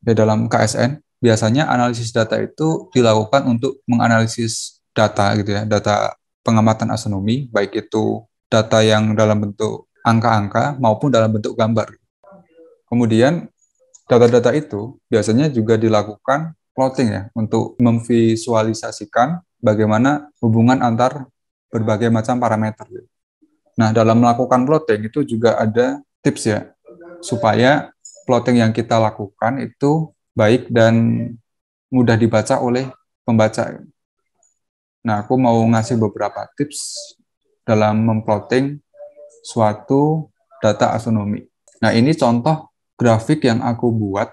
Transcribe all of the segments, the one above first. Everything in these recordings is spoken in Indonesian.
Di dalam KSN, biasanya analisis data itu dilakukan untuk menganalisis data gitu ya, data pengamatan astronomi, baik itu data yang dalam bentuk angka-angka maupun dalam bentuk gambar. Kemudian data-data itu biasanya juga dilakukan plotting ya, untuk memvisualisasikan bagaimana hubungan antar berbagai macam parameter. Nah, dalam melakukan plotting itu juga ada tips ya, supaya plotting yang kita lakukan itu baik dan mudah dibaca oleh pembaca. Nah, aku mau ngasih beberapa tips dalam memplotting suatu data astronomi. Nah, ini contoh grafik yang aku buat,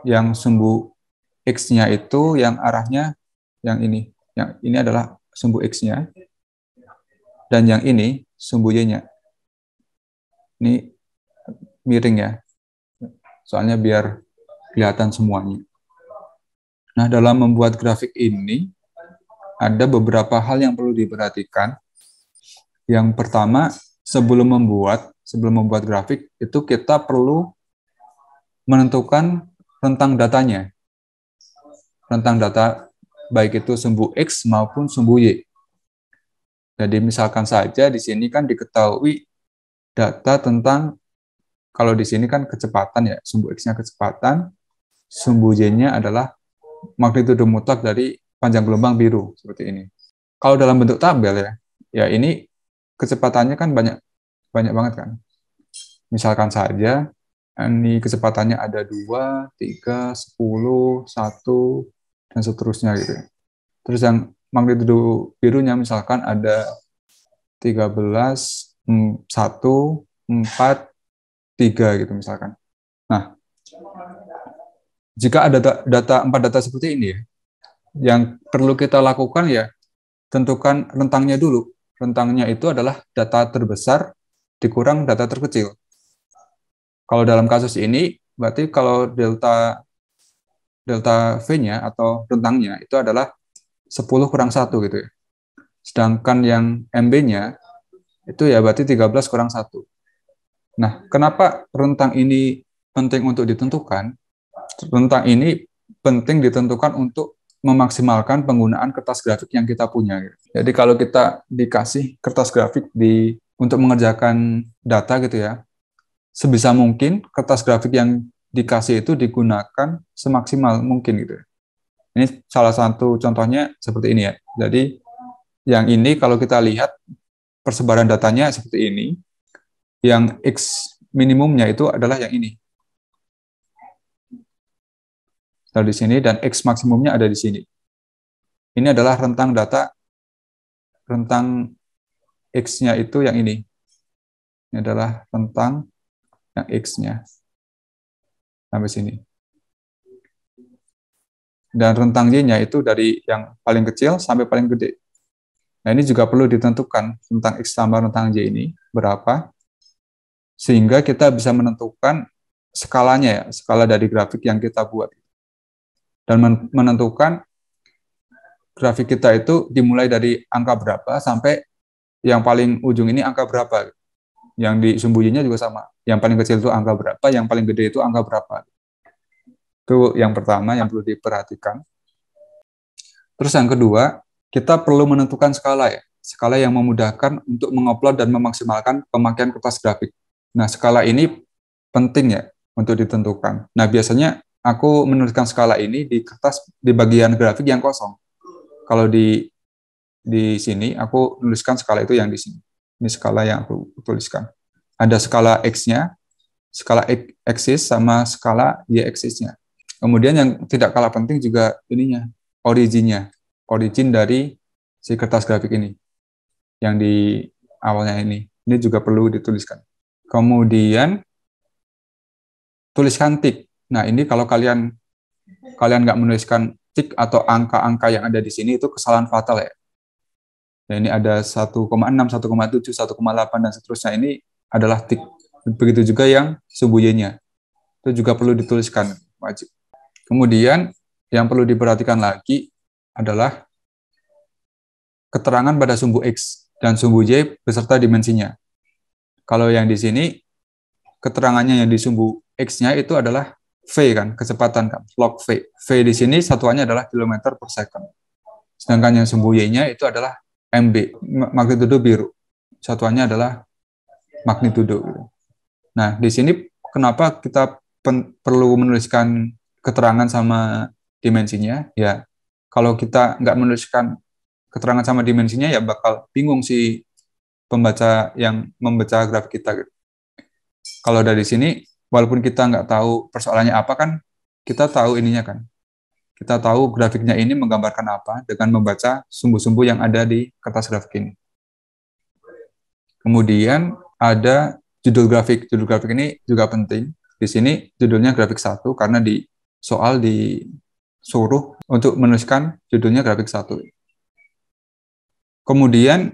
yang sumbu X-nya itu yang arahnya yang ini. Yang ini adalah sumbu X-nya, dan yang ini sumbu Y-nya. Ini miring ya, soalnya biar kelihatan semuanya. Nah, dalam membuat grafik ini, ada beberapa hal yang perlu diperhatikan. Yang pertama, sebelum membuat grafik, itu kita perlu menentukan rentang datanya. Rentang data, baik itu sumbu X maupun sumbu Y. Jadi misalkan saja di sini kan diketahui data tentang, kalau di sini kan kecepatan ya, sumbu X-nya kecepatan, sumbu Y-nya adalah magnitudo mutlak dari panjang gelombang biru, seperti ini. Kalau dalam bentuk tabel ya, ya ini kecepatannya kan banyak banget kan. Misalkan saja ini kecepatannya ada 2, 3, 10, 1, dan seterusnya gitu. Terus yang magnitudo birunya misalkan ada 13, 1, 4, 3 gitu misalkan. Nah, jika ada data 4 data seperti ini ya, yang perlu kita lakukan ya, tentukan rentangnya dulu. Rentangnya itu adalah data terbesar dikurang data terkecil. Kalau dalam kasus ini, berarti kalau delta V-nya atau rentangnya itu adalah 10 kurang 1 gitu ya. Sedangkan yang MB-nya itu ya berarti 13 kurang 1. Nah, kenapa rentang ini penting untuk ditentukan? Rentang ini penting ditentukan untuk memaksimalkan penggunaan kertas grafik yang kita punya. Jadi kalau kita dikasih kertas grafik untuk mengerjakan data gitu ya, sebisa mungkin kertas grafik yang dikasih itu digunakan semaksimal mungkin gitu. Ini salah satu contohnya seperti ini ya. Jadi yang ini kalau kita lihat persebaran datanya seperti ini, yang X minimumnya itu adalah yang ini. Di sini, dan X maksimumnya ada di sini. Ini adalah rentang data, rentang X-nya itu yang ini. Ini adalah rentang yang X-nya. Sampai sini. Dan rentang Y-nya itu dari yang paling kecil sampai paling gede. Nah, ini juga perlu ditentukan tentang X tambah rentang Y ini berapa, sehingga kita bisa menentukan skalanya ya, skala dari grafik yang kita buat. Dan menentukan grafik kita itu dimulai dari angka berapa sampai yang paling ujung ini angka berapa. Yang di sumbu Y-nya juga sama. Yang paling kecil itu angka berapa, yang paling gede itu angka berapa. Itu yang pertama yang perlu diperhatikan. Terus yang kedua, kita perlu menentukan skala ya. Skala yang memudahkan untuk mengupload dan memaksimalkan pemakaian kertas grafik. Nah, skala ini penting ya untuk ditentukan. Nah, biasanya aku menuliskan skala ini di kertas di bagian grafik yang kosong. Kalau di sini aku tuliskan skala itu yang di sini. Ini skala yang aku tuliskan. Ada skala X-nya, skala X-axis sama skala Y-axis-nya. Kemudian yang tidak kalah penting juga ininya, originnya. Origin dari si kertas grafik ini. Yang di awalnya ini. Ini juga perlu dituliskan. Kemudian tuliskan tik. Nah, ini kalau kalian nggak menuliskan tik atau angka-angka yang ada di sini, itu kesalahan fatal ya. Nah, ini ada 1,6, 1,7, 1,8, dan seterusnya. Ini adalah tik. Begitu juga yang sumbu Y-nya. Itu juga perlu dituliskan, wajib. Kemudian, yang perlu diperhatikan lagi adalah keterangan pada sumbu X dan sumbu Y beserta dimensinya. Kalau yang di sini, keterangannya yang di sumbu X-nya itu adalah V kan, kecepatan kan, log V. V di sini satuannya adalah kilometer per second. Sedangkan yang sumbu Y-nya itu adalah MB, magnitudo biru. Satuannya adalah magnitudo. Nah, di sini kenapa kita perlu menuliskan keterangan sama dimensinya? Ya, kalau kita nggak menuliskan keterangan sama dimensinya, ya bakal bingung si pembaca yang membaca grafik kita. Kalau dari sini, walaupun kita nggak tahu persoalannya apa kan, kita tahu ininya kan. Kita tahu grafiknya ini menggambarkan apa dengan membaca sumbu-sumbu yang ada di kertas grafik ini. Kemudian ada judul grafik. Judul grafik ini juga penting. Di sini judulnya grafik 1 karena di soal disuruh untuk menuliskan judulnya grafik 1. Kemudian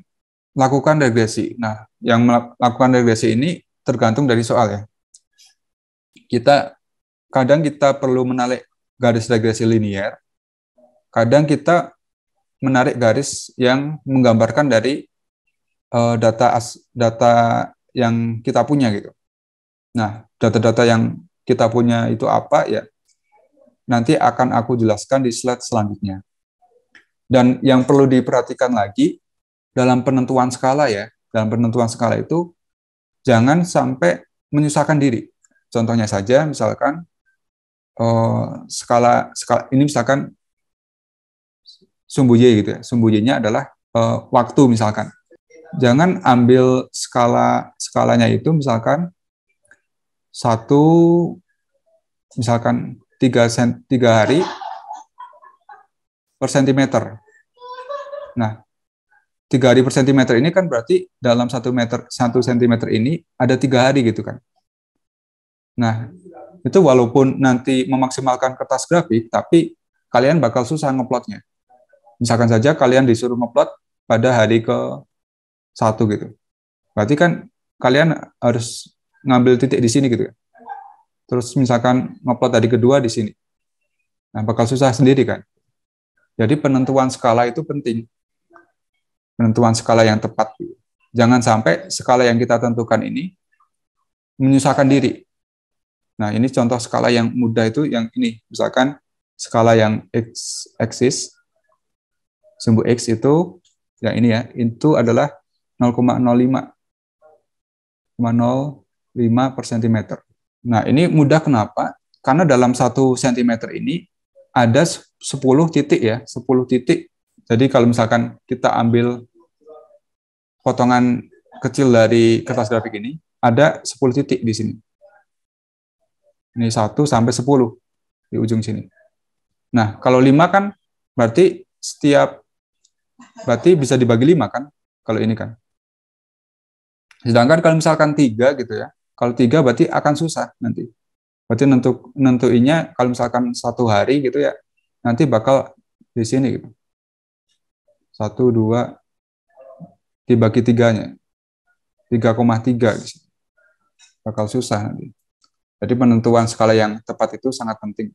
lakukan regresi. Nah, yang melakukan regresi ini tergantung dari soal ya. Kadang kita perlu menarik garis regresi linear, kadang kita menarik garis yang menggambarkan dari data yang kita punya gitu. Nah, data-data yang kita punya itu apa ya? Nanti akan aku jelaskan di slide selanjutnya. Dan yang perlu diperhatikan lagi dalam penentuan skala ya, dalam penentuan skala itu jangan sampai menyusahkan diri. Contohnya saja, misalkan skala ini misalkan sumbu Y gitu ya. Sumbu Y-nya adalah waktu misalkan. Jangan ambil skalanya itu misalkan misalkan 3 hari per sentimeter. Nah, 3 hari per sentimeter ini kan berarti dalam 1 sentimeter ini ada 3 hari gitu kan. Nah, itu walaupun nanti memaksimalkan kertas grafik, tapi kalian bakal susah ngeplotnya. Misalkan saja kalian disuruh ngeplot pada hari ke-1 gitu. Berarti kan kalian harus ngambil titik di sini gitu. Terus misalkan ngeplot hari kedua di sini. Nah, bakal susah sendiri kan. Jadi penentuan skala itu penting. Penentuan skala yang tepat. Jangan sampai skala yang kita tentukan ini menyusahkan diri. Nah, ini contoh skala yang mudah itu yang ini. Misalkan skala yang x-axis, sumbu x itu, yang ini ya, itu adalah 0,05 per centimeter. Nah, ini mudah kenapa? Karena dalam 1 cm ini ada 10 titik ya, 10 titik. Jadi kalau misalkan kita ambil potongan kecil dari kertas grafik ini, ada 10 titik di sini. Ini 1 sampai 10 di ujung sini. Nah, kalau 5 kan berarti berarti bisa dibagi 5 kan? Kalau ini kan. Sedangkan kalau misalkan 3 gitu ya, kalau 3 berarti akan susah nanti. Berarti nentuinnya kalau misalkan 1 hari gitu ya, nanti bakal di sini gitu. 1, 2, dibagi 3-nya. 3,3 di sini. Bakal susah nanti. Jadi penentuan skala yang tepat itu sangat penting.